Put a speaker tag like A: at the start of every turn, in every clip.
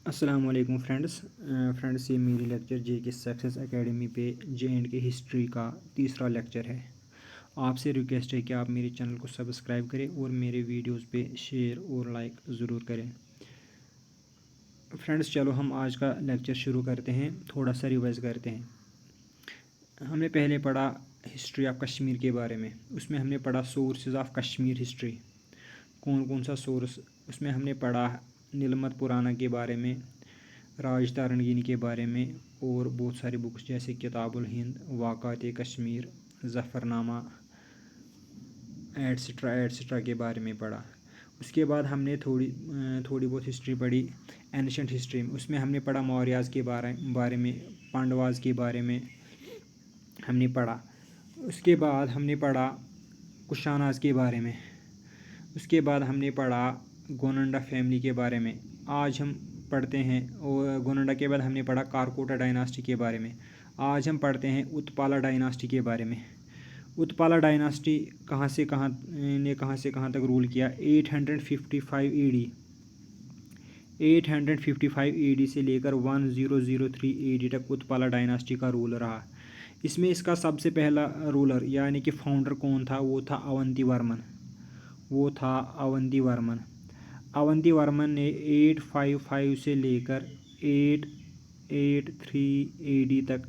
A: अस्सलाम वालेकुम फ्रेंड्स, ये मेरी लेक्चर जे के सक्सेस एकेडमी पे J&K हिस्ट्री का तीसरा लेक्चर है। आपसे रिक्वेस्ट है कि आप मेरे चैनल को सब्सक्राइब करें और मेरे वीडियोस पे शेयर और लाइक ज़रूर करें। फ्रेंड्स, चलो हम आज का लेक्चर शुरू करते हैं। थोड़ा सा रिवाइज़ करते हैं। हमने पहले पढ़ा हिस्ट्री ऑफ कश्मीर के बारे में। उसमें हमने पढ़ा सोर्सेज ऑफ कश्मीर हिस्ट्री, कौन कौन सा सोर्स। उसमें हमने पढ़ा नीलमत पुराना के बारे में, राज तारणगिनी के बारे में और बहुत सारी बुक्स जैसे किताबुल हिंद, वाक़ात कश्मीर, ज़फ़रनामा एट्सट्रा एट्सट्रा के बारे में पढ़ा। उसके बाद हमने थोड़ी बहुत हिस्ट्री पढ़ी एंशिएंट हिस्ट्री में। उसमें हमने पढ़ा मौर्याज़ के बारे में, पांडवाज़ के बारे में हमने पढ़ा। उसके बाद हमने पढ़ा कुशानाज़ के बारे में। उसके बाद हमने पढ़ा गोनंडा फैमिली के बारे में। आज हम पढ़ते हैं, और गोनंडा के बाद हमने पढ़ा कारकोटा डायनास्टी के बारे में। आज हम पढ़ते हैं उत्पाला डायनास्टी के बारे में। उत्पाला डायनास्टी कहाँ से कहाँ तक रूल किया। 855 AD 855 AD से लेकर 1003 AD तक उत्पाला डायनास्टी का रूल रहा। इसमें इसका सबसे पहला रूलर यानी कि फाउंडर कौन था, वो था अवंती वर्मन ने 855 से लेकर 883 AD तक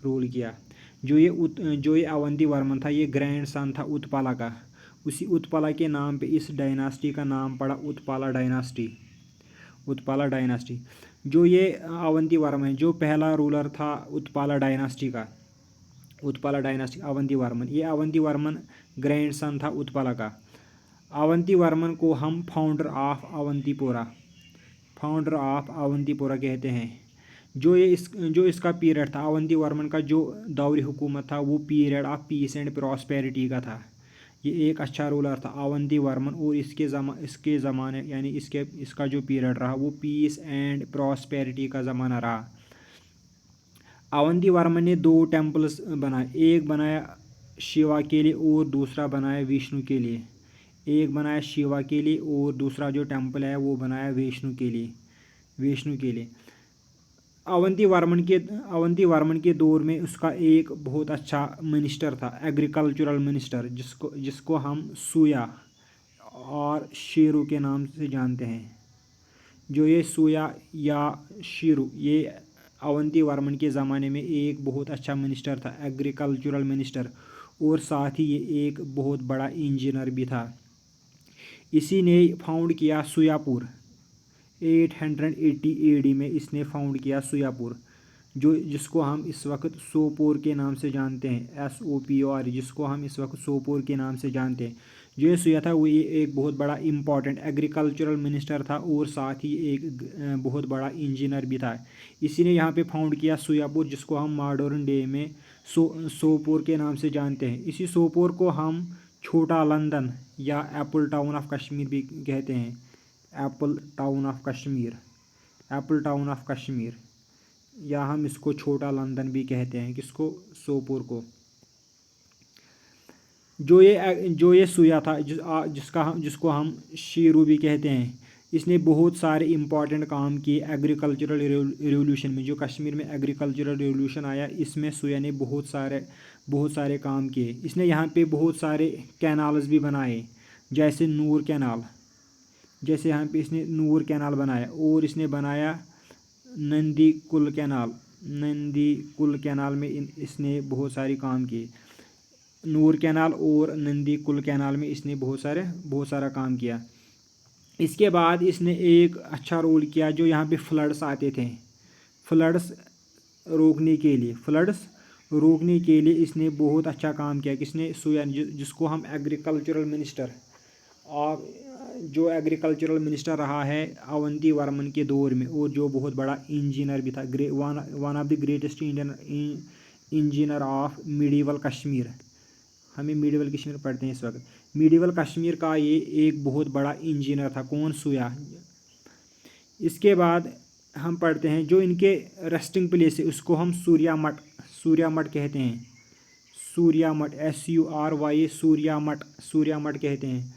A: रूल किया। जो ये अवंती वर्मन था, ये ग्रैंड सन था उत्पाला का। उसी उत्पाला के नाम पे इस डायनास्टी का नाम पड़ा उत्पाला डायनास्टी। जो ये अवंती वर्मन है, जो पहला रूलर था उत्पाला डायनास्टी अवंती वर्मन। ये अवंती वर्मन ग्रैंड सन था उत्पाला का। अवंती वर्मन को हम फाउंडर ऑफ अवंतीपोरा कहते हैं। जो इसका पीरियड था, अवंती वर्मन का जो दौरी हुकूमत था, वो period of peace and prosperity का था। ये एक अच्छा रूलर था अवंती वर्मन, और इसके ज़माने यानी इसका जो पीरियड रहा वो पीस एंड प्रॉस्पेरिटी का ज़माना रहा। अवंती वर्मन ने 2 टेम्पल्स बनाए। एक बनाया शिवा के लिए और दूसरा बनाया विष्णु के लिए। और दूसरा जो टेम्पल है वो बनाया विष्णु के लिए। अवंती वर्मन के दौर में उसका एक बहुत अच्छा मिनिस्टर था, एग्रीकल्चरल मिनिस्टर, जिसको हम सूया और शेरू के नाम से जानते हैं। जो ये सूया या शेरू, ये अवंती वर्मन के ज़माने में एक बहुत अच्छा मिनिस्टर था, एग्रीकल्चरल मिनिस्टर, और साथ ही ये एक बहुत बड़ा इंजीनियर भी था। इसी ने फाउंड किया सुयापुर। 880 AD में इसने फाउंड किया सुयापुर, जिसको हम इस वक्त सोपोर के नाम से जानते हैं, SOPOR, जिसको हम इस वक्त सोपोर के नाम से जानते हैं। जो ये सुया था वो ये एक बहुत बड़ा इम्पॉर्टेंट एग्रीकल्चरल मिनिस्टर था, और साथ ही एक बहुत बड़ा इंजीनियर भी था। इसी ने यहाँ पे फाउंड किया सुयापुर, जिसको हम मॉडर्न डे में सोपोर के नाम से जानते हैं। इसी सोपोर को हम छोटा लंदन या एप्पल टाउन ऑफ कश्मीर भी कहते हैं। एप्पल टाउन ऑफ कश्मीर, या हम इसको छोटा लंदन भी कहते हैं। किसको? सोपोर को। जो ये सुया था, जिसको हम शेरू भी कहते हैं, इसने बहुत सारे इम्पॉर्टेंट काम किए एग्रीकल्चरल रिवोल्यूशन में। जो कश्मीर में एग्रीकल्चरल रिवोल्यूशन आया, इसमें सुया ने बहुत सारे काम किए। इसने यहाँ पे बहुत सारे कैनाल्स भी बनाए, जैसे यहाँ पे इसने नूर कैनाल बनाया, और इसने बनाया नंदी कुल कैनाल में इसने बहुत सारे काम किए। नूर कैनाल और नंदी कुल कैनाल में इसने बहुत सारा काम किया। इसके बाद इसने एक अच्छा रोल किया, जो यहाँ पे फ्लड्स आते थे, फ्लड्स रोकने के लिए इसने बहुत अच्छा काम किया। किसने? सुया, जिसको हम एग्रीकल्चरल मिनिस्टर रहा है अवंती वर्मन के दौर में, और जो बहुत बड़ा इंजीनियर भी था, one of the greatest Indian engineer of medieval Kashmir. हमें मिडीवल कश्मीर पढ़ते हैं इस वक्त। मिडीवल कश्मीर का ये एक बहुत बड़ा इंजीनियर था। कौन? सुया। इसके बाद हम पढ़ते हैं जो इनके रेस्टिंग प्लेस है, उसको हम सूर्या मठ कहते हैं। SURY सूर्या मठ कहते हैं।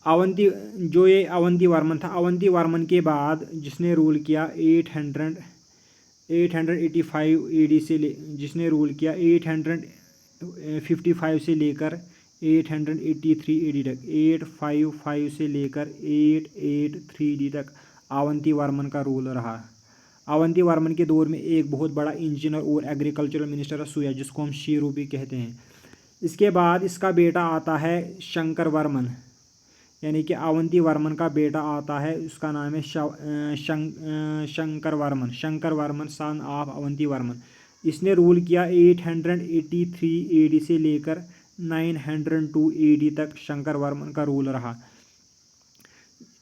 A: अवंती जो ये अवंती वर्मन था, अवंती वर्मन के बाद जिसने रूल किया 885 AD से जिसने रूल किया 855 से लेकर 883 AD तक, 855 से लेकर 883 AD तक अवंती वर्मन का रूल रहा। अवंती वर्मन के दौर में एक बहुत बड़ा इंजीनियर और एग्रीकल्चरल मिनिस्टर सोया, जिसको हम शीरू भी कहते हैं। इसके बाद इसका बेटा आता है शंकर वर्मन, यानी कि अवंती वर्मन का बेटा आता है, उसका नाम है शंकर वर्मन। Shankar Varman son of Avanti Varman. इसने रूल किया 883 AD से लेकर 902 AD तक शंकर वर्मन का रूल रहा।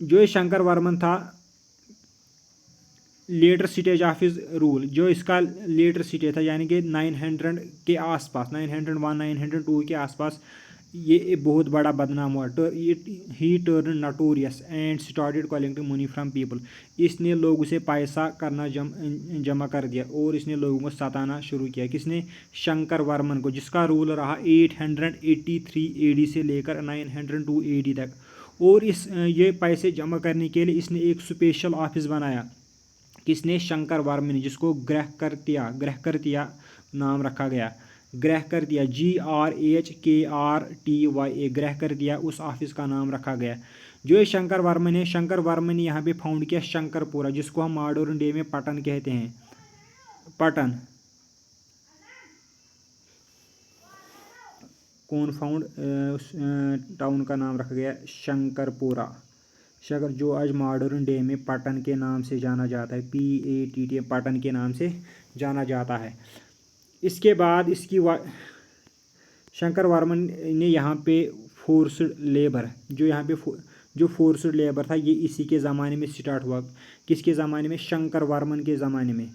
A: जो ये शंकर वर्मन था, later stage of his rule, जो इसका लेटर स्टेज था यानी कि 900 के आसपास, 901 902 के आसपास ये बहुत बड़ा बदनाम हुआ। ही turn notorious and started collecting money from people. इसने लोगों से पैसा करना जमा कर दिया और इसने लोगों को सताना शुरू किया। किसने? शंकर वर्मन को, जिसका रूल रहा 883 AD से लेकर 902 AD तक। और ये पैसे जमा करने के लिए इसने एक स्पेशल ऑफिस बनाया। किसने? शंकर वर्मन ने, जिसको गृहकृत्या नाम रखा गया। गृहकृत्या GRHKRTYA, गृहकृत्या, उस ऑफिस का नाम रखा गया। जो ये शंकर वर्मन है, शंकर वर्मन ने यहाँ पे फाउंड किया शंकरपुरा, जिसको हम मॉडर्न डे में पटन कहते हैं। पटन कौन फाउंड, उस टाउन का नाम रखा गया शंकरपुरा। जो आज मॉडर्न डे में पटन के नाम से जाना जाता है, PATT, पटन के नाम से जाना जाता है। इसके बाद शंकर वर्मन ने यहाँ पे फोर्स्ड लेबर, जो यहाँ पे जो फोर्स्ड लेबर था, ये इसी के ज़माने में स्टार्ट हुआ। किसके ज़माने में? शंकर वर्मन के ज़माने में।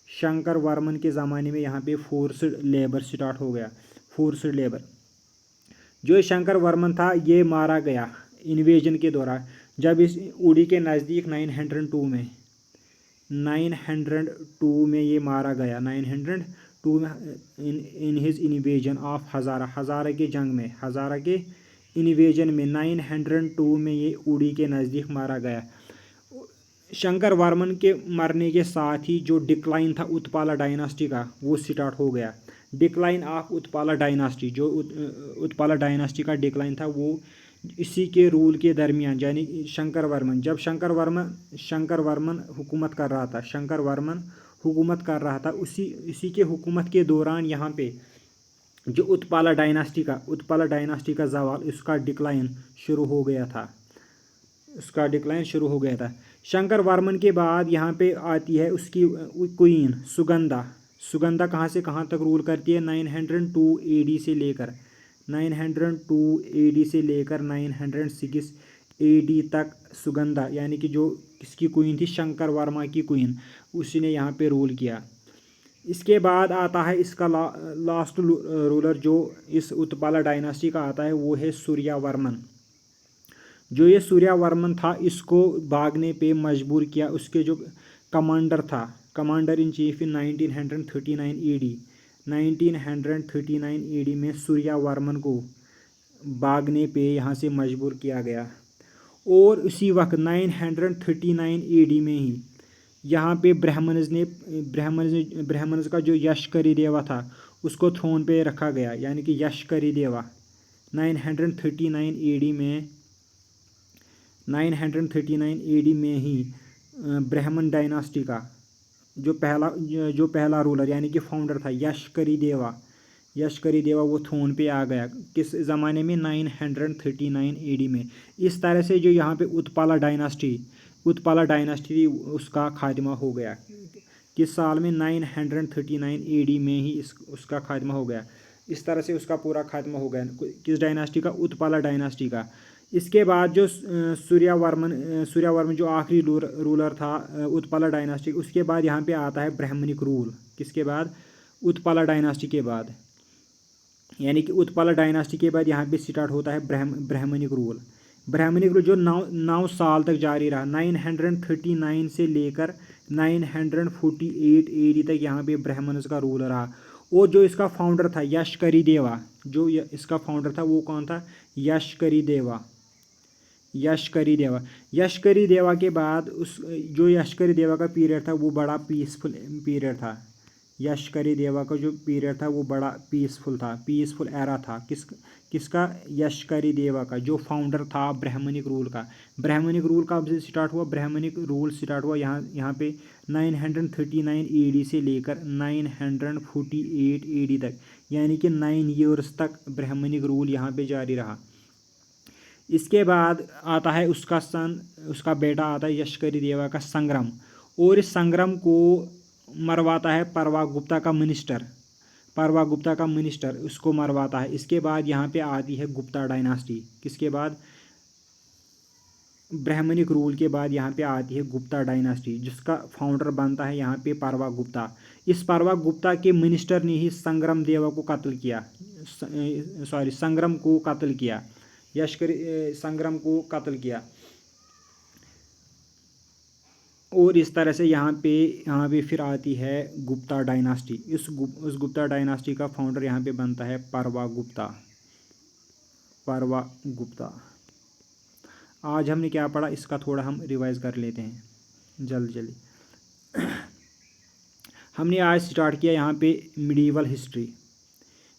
A: शंकर वर्मन के ज़माने में यहाँ पे फोर्स्ड लेबर स्टार्ट हो गया। Forced labour. जो शंकर वर्मन था, ये मारा गया इन्वेजन के दौरान, जब इस उड़ी के नज़दीक 902 में ये मारा गया। 902 में इन हिज इन्वेजन ऑफ हज़ारा के जंग में, हज़ारा के इन्वेजन में 902 में ये उड़ी के नज़दीक मारा गया। शंकर वर्मन के मरने के साथ ही जो डिक्लाइन था उत्पाला डायनास्टी का, वो स्टार्ट हो गया। डिक्लाइन ऑफ उत्पाला डायनास्टी, जो उत्पाला डायनास्टी का डिक्लाइन था, वो इसी के रूल के दरमियान, यानी शंकर वर्मन, जब शंकर वर्मन हुकूमत कर रहा था, शंकर वर्मन हुकूमत कर रहा था, इसी के हुकूमत के दौरान यहाँ पे जो उत्पाला डायनास्टी का ज़वाल, इसका डिक्लाइन शुरू हो गया था। शंकर वर्मन के बाद यहाँ पे आती है उसकी क्वीन सुगंधा कहाँ से कहाँ तक रूल करती है? 902 AD से लेकर 906 AD तक सुगंधा, यानी कि जो किसकी क्वीन थी? शंकर वर्मा की क्वीन, उसने यहाँ पे रूल किया। इसके बाद आता है इसका लास्ट रूलर जो इस उत्पाला डायनास्टी का आता है, वो है सूर्या वर्मन। जो ये सूर्या वर्मन था, इसको भागने पे मजबूर किया उसके जो commander in chief in 1939 AD। 1939 AD में सूर्या वर्मन को भागने पे यहाँ से मजबूर किया गया। और उसी वक्त 939 AD में ही यहाँ पे ब्राह्मण्स का जो यशकरी देवा था, उसको थ्रोन पे रखा गया, यानी कि यशकरी देवा 939 AD में ही ब्राह्मण डायनास्टी का जो पहला रूलर, यानी कि फाउंडर था, यशकरी देवा वो थ्रोन पे आ गया। किस ज़माने में? 939 AD में। इस तरह से जो यहाँ पे उत्पाला डायनास्टी उसका खात्मा हो गया। किस साल में? 939 AD में ही उसका खात्मा हो गया। इस तरह से उसका पूरा खात्मा हो गया। किस डायनास्टी का? उत्पाला डायनास्टी का। इसके बाद जो सूर्या वर्मन जो आखिरी रूलर था उत्पाला डायनास्टी, उसके बाद यहाँ पे आता है ब्राह्मणिक रूल। किसके बाद? उत्पाला डायनास्टी के बाद, यानी कि उत्पाला डायनास्टी के बाद यहाँ पे स्टार्ट होता है ब्राह्मणिक रूल जो 9 साल तक जारी रहा। 939 से लेकर 948 AD तक यहाँ पे ब्राह्मण्स का रूल रहा। और जो इसका फाउंडर था यशकरी देवा, जो इसका फाउंडर था वो कौन था? यशकरी यशकरी देवा। यशकरी देवा के बाद उस जो यशकरी देवा का पीरियड था वो बड़ा पीसफुल पीरियड था। यशकरी देवा का जो पीरियड था वो बड़ा पीसफुल था, पीसफुल एरा था। किसका? यशकरी देवा का, जो फाउंडर था ब्राह्मणिक रूल का। ब्राह्मणिक रूल कब से स्टार्ट हुआ? ब्राह्मणिक रूल स्टार्ट हुआ यहाँ पे 939 AD से लेकर 948 AD तक, यानी कि 9 ईयर्स तक ब्राह्मणिक रूल यहाँ पे जारी रहा। इसके बाद आता है उसका बेटा आता है यशकरी देवा का संग्राम, और इस संग्राम को मरवाता है परवा गुप्ता का मिनिस्टर। परवा गुप्ता का मिनिस्टर उसको मरवाता है। इसके बाद यहाँ पे आती है गुप्ता डायनास्टी। किसके बाद? ब्राह्मणिक रूल के बाद यहाँ पे आती है गुप्ता डायनास्टी, जिसका फाउंडर बनता है यहाँ पे परवा गुप्ता। इस परवा गुप्ता के मिनिस्टर ने ही संग्राम देवा को कत्ल किया, संग्राम को कत्ल किया, यशकरी संग्राम को कत्ल किया। और इस तरह से यहाँ पे फिर आती है गुप्ता डायनास्टी। उस गुप्ता डायनास्टी का फाउंडर यहाँ पे बनता है परवा गुप्ता। परवा गुप्ता। आज हमने क्या पढ़ा, इसका थोड़ा हम रिवाइज कर लेते हैं जल्दी। हमने आज स्टार्ट किया यहाँ पे मिडीवल हिस्ट्री।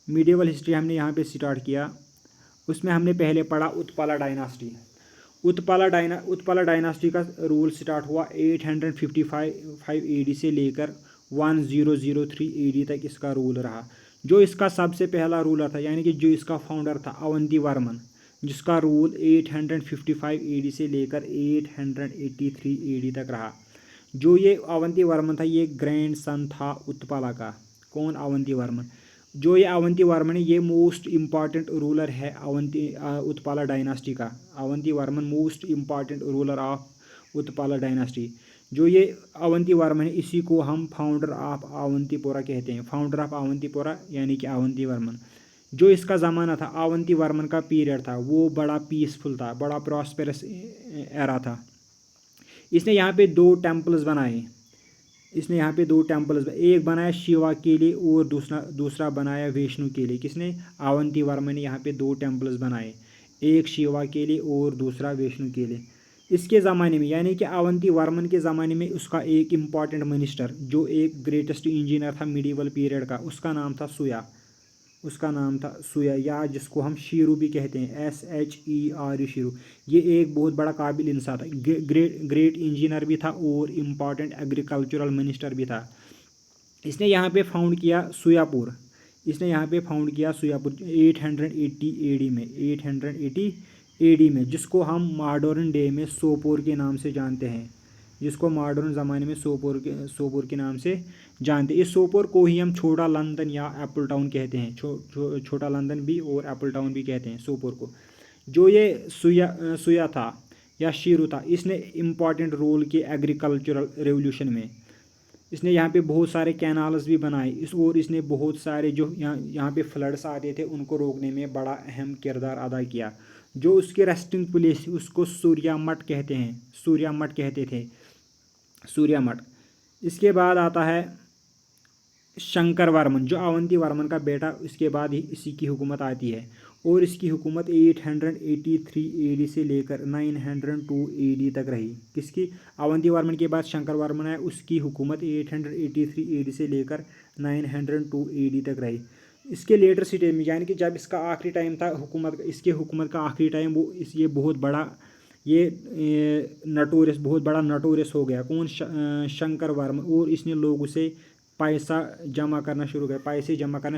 A: मिडीवल हिस्ट्री हमने यहाँ पे स्टार्ट किया। उसमें हमने पहले पढ़ा उत्पला डायनास्टी। उत्पला डायनास्टी का रूल स्टार्ट हुआ 855 AD से लेकर 1003 AD तक इसका रूल रहा। जो इसका सबसे पहला रूलर था, यानी कि जो इसका फाउंडर था अवंती वर्मन, जिसका रूल 855 AD से लेकर 883 AD तक रहा। जो ये अवंती वर्मन था ये ग्रैंड सन था उत्पला का। कौन? अवंती वर्मन। जो ये अवंती वर्मन है ये मोस्ट इम्पॉर्टेंट रूलर है उत्पला डायनास्टी का। Avanti Varman most important ruler of Utpala dynasty. जो ये अवंती वर्मन है इसी को हम फाउंडर ऑफ अवंतीपोरा कहते हैं। फाउंडर ऑफ अवंतीपोरा यानी कि अवंती वर्मन। जो इसका ज़माना था, अवंती वर्मन का पीरियड था, वो बड़ा पीसफुल था, बड़ा प्रॉस्पेरस एरा था। इसने यहाँ पे 2 टेम्पल्स बनाए। इसने यहाँ पे 2 टेम्पल्स, एक बनाया शिवा के लिए और दूसरा बनाया विष्णु के लिए। किसने? अवंती वर्मन ने यहाँ पे 2 टेम्पल्स बनाए, एक शिवा के लिए और दूसरा विष्णु के लिए। इसके ज़माने में, यानी कि अवंती वर्मन के ज़माने में, उसका एक इम्पॉर्टेंट मिनिस्टर जो एक ग्रेटेस्ट इंजीनियर था मिडीवल पीरियड का, उसका नाम था सुया, या जिसको हम शीरू भी कहते हैं, SHERU शीरू। ये एक बहुत बड़ा काबिल इंसान था, ग्रेट इंजीनियर भी था और इम्पॉर्टेंट एग्रीकल्चरल मिनिस्टर भी था। इसने यहाँ पे फाउंड किया सुयापुर। 880 AD में, 880 AD में, जिसको हम मॉडर्न डे में सोपोर के नाम से जानते हैं, जिसको मॉडर्न ज़माने में सोपोर के नाम से जानते हैं। इस सोपोर को ही हम छोटा लंदन या एप्पल टाउन कहते हैं। छोटा लंदन भी और एप्पल टाउन भी कहते हैं सोपोर को। जो ये सुया था या शीरू था, इसने इम्पॉर्टेंट रोल किए एग्रीकल्चरल रेवोल्यूशन में। इसने यहाँ पे बहुत सारे कैनाल्स भी बनाए, और इसने बहुत सारे जो यहाँ पे फ्लड्स आते थे उनको रोकने में बड़ा अहम किरदार अदा किया। जो उसके रेस्टिंग प्लेस उसको सूर्यामठ कहते थे। इसके बाद आता है शंकर वर्मन, जो अवंती वर्मन का बेटा। इसके बाद ही इसी की हुकूमत आती है, और इसकी हुकूमत 883 AD से लेकर 902 AD तक रही। किसकी? अवंती वर्मन के बाद शंकर वर्मन है, उसकी हुकूमत 883 AD से लेकर 902 AD तक रही। इसके लेटर स्टेज में, यानी कि जब इसका आखिरी टाइम था इसके हुकूमत का आखिरी टाइम, ये बहुत बड़ा बहुत बड़ा नटोरियस हो गया। कौन? शंकर वर्मन। और इसने लोगों से पैसे जमा करना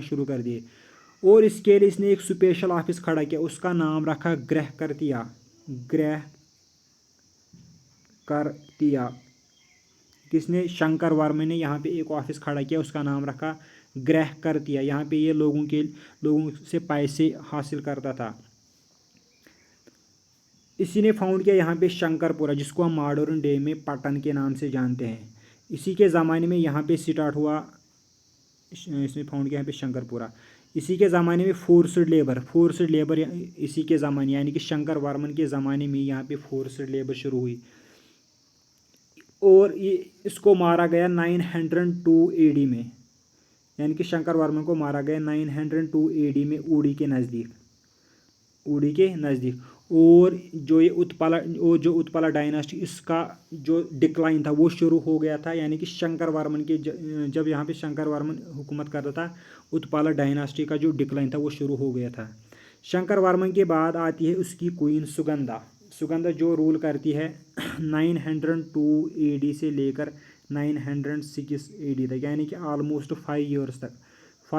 A: शुरू कर दिए, और इसके लिए इसने एक स्पेशल ऑफिस खड़ा किया, उसका नाम रखा ग्रह करतिया। किसने? शंकर वर्मन ने यहाँ पे एक ऑफिस खड़ा किया, उसका नाम रखा ग्रह करतिया। यहाँ पे ये लोगों से पैसे हासिल करता था। इसी ने फाउंड किया यहाँ पे शंकरपुरा, जिसको हम मॉडर्न डे में पटन के नाम से जानते हैं। इसी के ज़माने में यहाँ पे स्टार्ट हुआ, इसने फाउंड किया यहाँ पे शंकरपुरा। इसी के ज़माने में फोर्स्ड लेबर इसी के ज़माने, यानी कि शंकर वर्मन के ज़माने में यहाँ पे फोर्स्ड लेबर शुरू हुई, और इसको मारा गया 902 AD में, यानी कि शंकर वर्मन को मारा गया 902 AD में उड़ी के नज़दीक। और जो उत्पला डायनास्टी, इसका जो डिक्लाइन था वो शुरू हो गया था, यानी कि शंकर वर्मन के जब यहाँ पे शंकर वर्मन हुकूमत करता था, उत्पला डायनास्टी का जो डिक्लाइन था वो शुरू हो गया था। शंकर वर्मन के बाद आती है उसकी क्वीन सुगंधा। सुगंधा जो रूल करती है 902 AD से लेकर 906 AD तक, यानी कि ऑलमोस्ट 5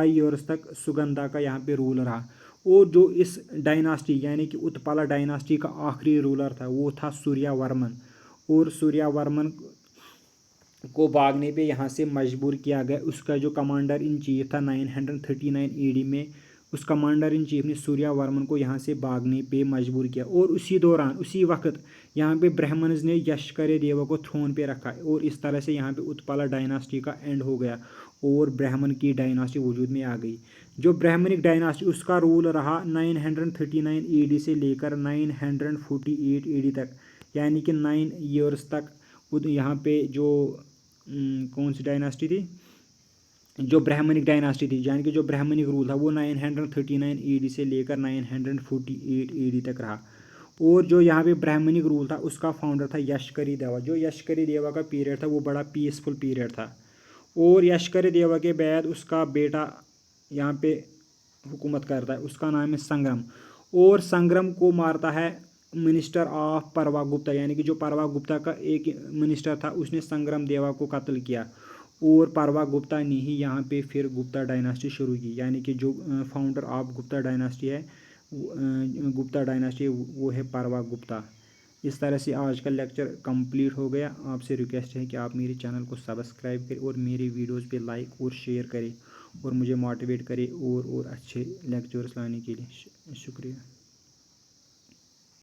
A: ईयर्स तक सुगंधा का यहाँ पे रूल रहा। और जो इस डायनास्टी यानी कि उत्पला डायनास्टी का आखिरी रूलर था वो था सूर्यवर्मन। और सूर्यवर्मन को भागने पे यहाँ से मजबूर किया गया। उसका जो कमांडर इन चीफ था 939 AD में, उस कमांडर इन चीफ ने सूर्यवर्मन को यहाँ से भागने पे मजबूर किया। और उसी दौरान उसी वक्त यहाँ पे ब्राह्मण्स ने यशकर देवा को थ्रोन पे रखा, और इस तरह से यहाँ पे उत्पला डायनास्टी का एंड हो गया और ब्राह्मण की डायनास्टी वजूद में आ गई। जो ब्राह्मणिक डायनास्टी उसका रूल रहा 939 AD से लेकर 948 AD तक, यानी कि 9 ईयर्स तक। यहाँ पे जो कौन सी डायनास्टी थी, जो ब्राह्मणिक डायनास्टी थी, यानी कि जो ब्राह्मणिक रूल था वो 939 AD से लेकर 948 AD तक रहा। और जो यहाँ पे ब्राह्मणिक रूल था उसका फाउंडर था यशकरी देवा। जो यशकरी देवा का पीरियड था वो बड़ा पीसफुल पीरियड था। और यशकरी देवा के बाद उसका बेटा यहाँ पे हुकूमत करता है, उसका नाम है संग्राम। और संग्राम को मारता है मिनिस्टर ऑफ परवा गुप्ता, यानी कि जो परवा गुप्ता का एक मिनिस्टर था उसने संग्राम देवा को कत्ल किया। और परवा गुप्ता ने ही यहाँ पे फिर गुप्ता डायनास्टी शुरू की, यानी कि जो फाउंडर ऑफ गुप्ता डायनास्टी है, गुप्ता डायनास्टी वो है परवा गुप्ता। इस तरह से आज का लेक्चर कंप्लीट हो गया। आपसे रिक्वेस्ट है कि आप मेरे चैनल को सब्सक्राइब करें और मेरे वीडियोस पे लाइक और शेयर करें और मुझे मोटिवेट करें और अच्छे लेक्चर्स लाने के लिए। शुक्रिया।